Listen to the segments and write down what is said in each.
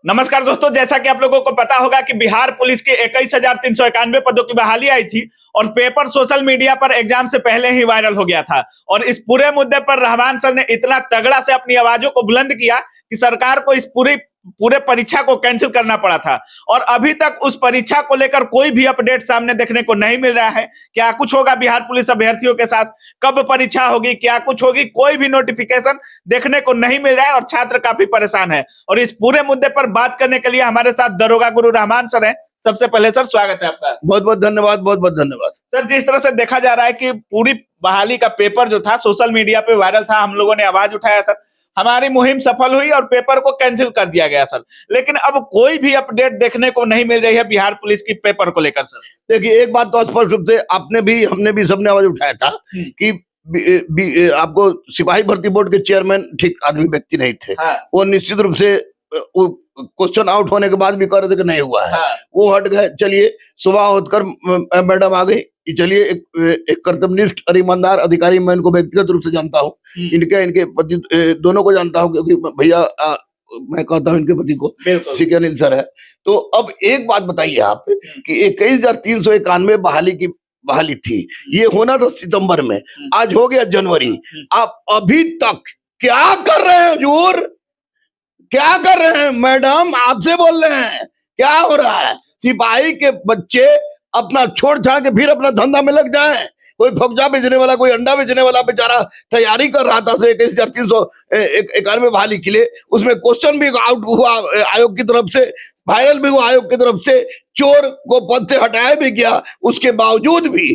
नमस्कार दोस्तों, जैसा कि आप लोगों को पता होगा कि बिहार पुलिस के 21,391 पदों की बहाली आई थी और पेपर सोशल मीडिया पर एग्जाम से पहले ही वायरल हो गया था। और इस पूरे मुद्दे पर रहमान सर ने इतना तगड़ा से अपनी आवाजों को बुलंद किया कि सरकार को इस पूरे परीक्षा को कैंसिल करना पड़ा था। और अभी तक उस परीक्षा को लेकर कोई भी अपडेट सामने देखने को नहीं मिल रहा है। क्या कुछ होगा बिहार पुलिस अभ्यर्थियों के साथ, कब परीक्षा होगी, क्या कुछ होगी, कोई भी नोटिफिकेशन देखने को नहीं मिल रहा है और छात्र काफी परेशान है। और इस पूरे मुद्दे पर बात करने के लिए हमारे साथ दरोगा गुरु रहमान सर हैं। सबसे पहले सर स्वागत है आपका। बहुत बहुत धन्यवाद, बहुत बहुत धन्यवाद। सर, जिस तरह से देखा जा रहा है कि पूरी बहाली का पेपर जो था सोशल मीडिया पे वायरल था, हम लोगों ने आवाज उठाया सर, हमारी मुहिम सफल हुई और पेपर को कैंसिल कर दिया गया सर। लेकिन अब कोई भी अपडेट देखने को नहीं मिल रही है बिहार पुलिस की पेपर को लेकर सर। देखिए, एक बात तो स्पष्ट रूप से आपने भी, हमने भी, सबने आवाज उठाया था कि आपको सिपाही भर्ती बोर्ड के चेयरमैन ठीक आदमी व्यक्ति नहीं थे। वो निश्चित रूप से क्वेश्चन आउट होने के बाद भी कह रहे थे कि नहीं हुआ है। वो हट गए। चलिए, सुबह होकर मैडम आ गई। चलिए, एक कर्तव्यनिष्ठ और ईमानदार अधिकारी, मैं इनको व्यक्तिगत रूप से जानता हूँ, इनके पति दोनों को जानता हूँ, क्योंकि भैया मैं कहता हूँ इनके पति को सीके अनिल सर है। तो अब एक बात बताइए आप कि 21,391 बहाली थी, ये होना था सितंबर में, आज हो गया जनवरी। आप अभी तक क्या कर रहे हैं हुजूर? क्या कर रहे हैं मैडम? आपसे बोल रहे हैं, क्या हो रहा है? सिपाही के बच्चे अपना छोड़ छाड़ के फिर अपना धंधा में लग जाए। कोई फौजा बेचने वाला, कोई अंडा बेचने वाला बेचारा तैयारी कर रहा था 21,391 बहाली के लिए। उसमें क्वेश्चन भी आउट हुआ आयोग की तरफ से, वायरल भी हुआ आयोग की तरफ से, चोर को पद से हटाया भी गया। उसके बावजूद भी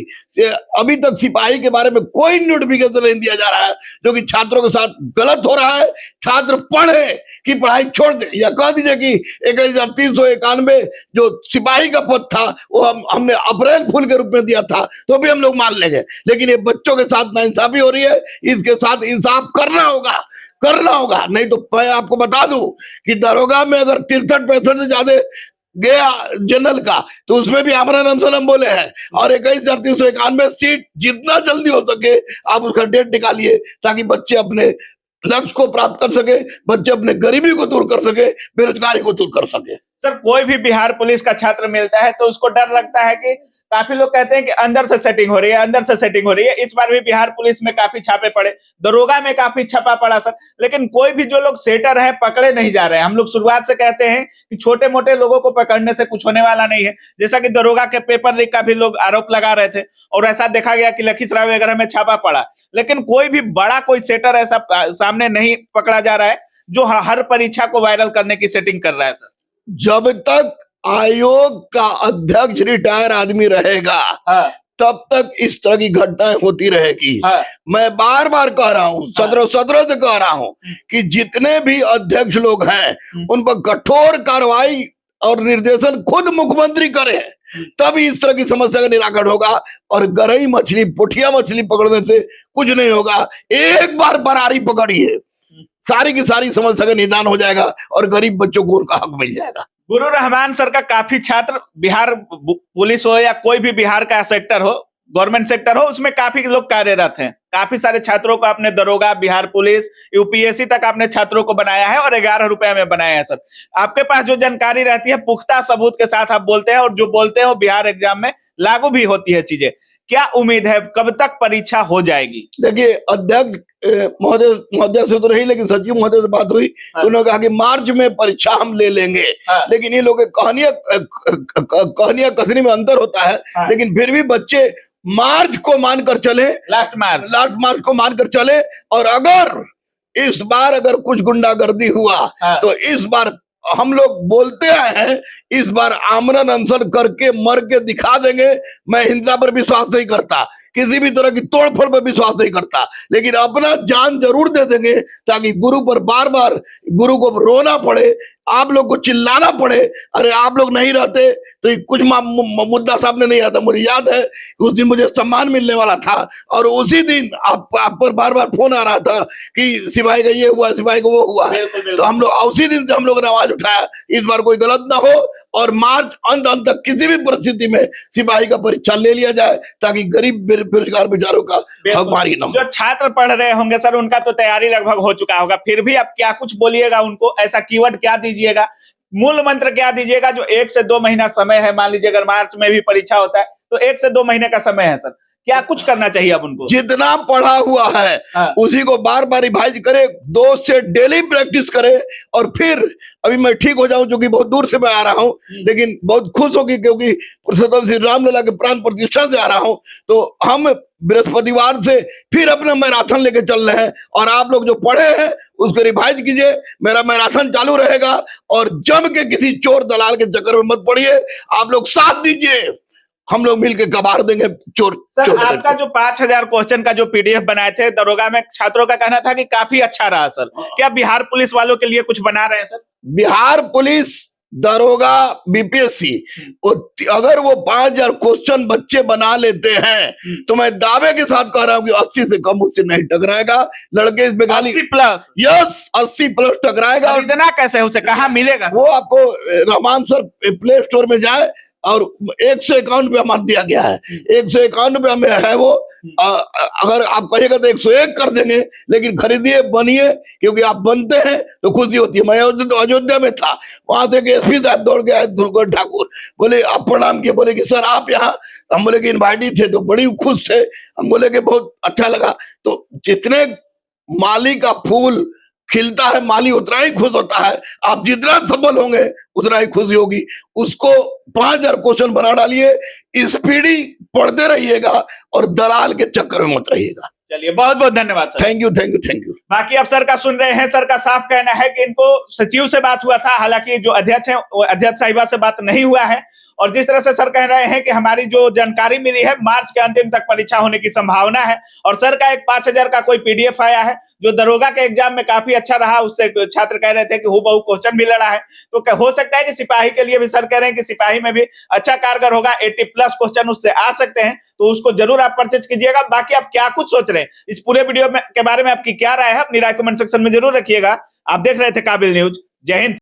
अभी तक सिपाही के बारे में कोई नोटिफिकेशन नहीं दिया जा रहा है, जो कि छात्रों के साथ गलत हो रहा है। छात्र पढ़े कि पढ़ाई छोड़ दे, या कह दीजिए कि 21,391 जो सिपाही का पद था वो हमने अप्रैल फूल के रूप में दिया था, तो भी हम लोग मान लेंगे। लेकिन ये बच्चों के साथ नाइंसाफी हो रही है, इसके साथ इंसाफ करना होगा। नहीं तो मैं आपको बता दूं कि दरोगा में अगर 63-65 से ज्यादा गया जनरल का, तो उसमें भी आमरण अनशन बोले हैं। और 21,391 सीट जितना जल्दी हो सके आप उसका डेट निकालिए, ताकि बच्चे अपने लक्ष्य को प्राप्त कर सके, बच्चे अपने गरीबी को दूर कर सके, बेरोजगारी को दूर कर सके। सर, कोई भी बिहार पुलिस का छात्र मिलता है तो उसको डर लगता है कि काफी लोग कहते हैं कि अंदर से सेटिंग हो रही है। इस बार भी बिहार पुलिस में काफी छापे पड़े, दरोगा में काफी छापा पड़ा सर। लेकिन कोई भी जो लोग सेटर है पकड़े नहीं जा रहे हैं। हम लोग शुरुआत से कहते हैं कि छोटे मोटे लोगों को पकड़ने से कुछ होने वाला नहीं है। जैसा कि दरोगा के पेपर लीक का भी लोग आरोप लगा रहे थे और ऐसा देखा गया कि लखीसराय वगैरह में छापा पड़ा। लेकिन कोई भी बड़ा कोई सेटर ऐसा सामने नहीं पकड़ा जा रहा है जो हर परीक्षा को वायरल करने की सेटिंग कर रहा है सर। जब तक आयोग का अध्यक्ष रिटायर आदमी रहेगा, तब तक इस तरह की घटनाएं होती रहेगी। मैं बार बार कह रहा हूं, सदर से कह रहा हूं कि जितने भी अध्यक्ष लोग हैं उन पर कठोर कार्रवाई और निर्देशन खुद मुख्यमंत्री करे, तभी इस तरह की समस्या का निराकरण होगा। और गरई मछली, पुठिया मछली पकड़ने से कुछ नहीं होगा। एक बार बरारी पकड़िए, सारी की सारी समस्या का निदान हो जाएगा और गरीब बच्चों को उनका हक मिल जाएगा। गुरु रहमान सर का काफी छात्र, बिहार पुलिस हो या कोई भी बिहार का सेक्टर हो, गवर्नमेंट सेक्टर हो, उसमें काफी लोग कार्यरत हैं। काफी सारे छात्रों को आपने दरोगा, बिहार पुलिस, यूपीएससी तक आपने छात्रों को बनाया है और 11 रुपए में बनाया है सर। आपके पास जो जानकारी रहती है पुख्ता सबूत के साथ आप बोलते हैं, और जो बोलते हैं वो बिहार एग्जाम में लागू भी होती है चीजें। क्या उम्मीद है, कब तक परीक्षा हो जाएगी? देखिए, अध्यक्ष महोदय से तो नहीं, लेकिन सचिव महोदय से बात हुई तो उन्होंने कहा कि मार्च में परीक्षा हम ले लेंगे। लेकिन ये लोग कहानियां कथनी में अंतर होता है। लेकिन फिर भी बच्चे मार्च को मानकर चले, लास्ट मार्च को मानकर चले। और अगर इस बार अगर कुछ गुंडागर्दी हुआ तो इस बार हम लोग बोलते आए हैं, इस बार आमरण अनशन करके मर के दिखा देंगे। मैं हिंसा पर विश्वास नहीं करता, किसी भी तरह की तोड़फोड़ पर विश्वास नहीं करता, लेकिन अपना जान जरूर दे देंगे, ताकि गुरु पर बार बार गुरु को रोना पड़े, आप लोग को चिल्लाना पड़े। अरे आप लोग नहीं रहते तो कुछ मुद्दा सामने नहीं आता। मुझे याद है उस दिन मुझे सम्मान मिलने वाला था और उसी दिन आप पर बार बार फोन आ रहा था कि सिपाही का ये हुआ, सिपाही का वो हुआ। तो हम लोग उसी दिन से हम लोगों ने आवाज उठाया, इस बार कोई गलत ना हो और मार्च अंत तक किसी भी परिस्थिति में सिपाही का परीक्षा ले लिया जाए, ताकि गरीब बेरोजगार बेचारों का हकमारी न हो। जो छात्र पढ़ रहे होंगे सर, उनका तो तैयारी लगभग हो चुका होगा, फिर भी आप क्या कुछ बोलिएगा उनको, ऐसा कीवर्ड क्या दीजिएगा मूल मंत्र क्या दीजिएगा जो 1 से 2 महीना समय है, मान लीजिए अगर मार्च में भी परीक्षा होता है तो 1 से 2 महीने का समय है सर, क्या कुछ करना चाहिए अब उनको? जितना पढ़ा हुआ है हाँ। उसी को बार बार रिवाइज करे, 2 से डेली प्रैक्टिस करे, और फिर अभी मैं ठीक हो जाऊं, जो कि बहुत दूर से मैं आ रहा हूं, लेकिन बहुत खुश होगी क्योंकि पुरुषोत्तम श्री रामलला के प्राण प्रतिष्ठा से आ रहा हूं। तो हम बृहस्पतिवार से फिर अपना मैराथन लेके चल रहे हैं, और आप लोग जो पढ़े हैं उसको रिवाइज कीजिए। मेरा मैराथन चालू रहेगा, और जम के किसी चोर दलाल के चक्कर में मत पड़िए, आप लोग साथ दीजिए, हम लोग मिलके कबाड़ देंगे चोर। सर आपका जो 5000 क्वेश्चन का जो पीडीएफ बनाए थे दरोगा में, छात्रों का कहना था कि काफी अच्छा रहा सर, क्या बिहार पुलिस वालों के लिए कुछ बना रहे हैं सर? बिहार पुलिस, दरोगा, बीपीएससी, अगर वो 5000 क्वेश्चन बच्चे बना लेते हैं तो मैं दावे के साथ कह रहा हूं कि 80 से कम उससे नहीं टकराएगा। लड़के इस बंगाली 80 प्लस, यस 80 प्लस टकराएगा। और इतना कैसे उसे कहाँ मिलेगा? वो आपको रहमान सर प्ले स्टोर में जाए, और 151 रुपया हमारा दिया गया है, 151 रुपया में है वो। अगर आप कहिएगा तो 101 कर देंगे, लेकिन खरीदिए, बनिए, क्योंकि आप बनते हैं तो खुशी होती है। मैं अयोध्या में था, वहां से एसपी साहब दौड़ के आए, ध्रुव ठाकुर, बोले आप प्रणाम किए, बोले कि सर आप यहाँ, हम बोले कि इनवाइटेड थे, तो बड़ी खुश थे। हम बोले कि बहुत अच्छा लगा। तो जितने माली का फूल खिलता है, माली उतना ही खुश होता है। आप जितना सफल होंगे उतना ही खुशी होगी। उसको 5000 क्वेश्चन बना डालिए, स्पीडी पढ़ते रहिएगा, और दलाल के चक्कर में मत रहिएगा। चलिए बहुत बहुत धन्यवाद sir. Thank you thank you thank you. बाकी आप सर का सुन रहे हैं, सर का साफ कहना है कि इनको सचिव से बात हुआ था, हालांकि जो अध्यक्ष है वो अध्यक्ष साहिबा से बात नहीं हुआ है। और जिस तरह से सर कह रहे हैं कि हमारी जो जानकारी मिली है, मार्च के अंतिम तक परीक्षा होने की संभावना है। और सर का एक 5000 का कोई पीडीएफ आया है जो दरोगा के एग्जाम में काफी अच्छा रहा, उससे छात्र कह रहे थे कि हूबहू क्वेश्चन भी लड़ा है। तो हो सकता है कि सिपाही के लिए भी सर कह रहे हैं कि सिपाही में भी अच्छा कारगर होगा, 80 प्लस क्वेश्चन उससे आ सकते हैं, तो उसको जरूर आप परचेज कीजिएगा। बाकी आप क्या कुछ सोच रहे हैं इस पूरे वीडियो के बारे में, आपकी क्या राय है, अपनी राय कमेंट सेक्शन में जरूर रखिएगा। आप देख रहे थे काबिल न्यूज। जय हिंद।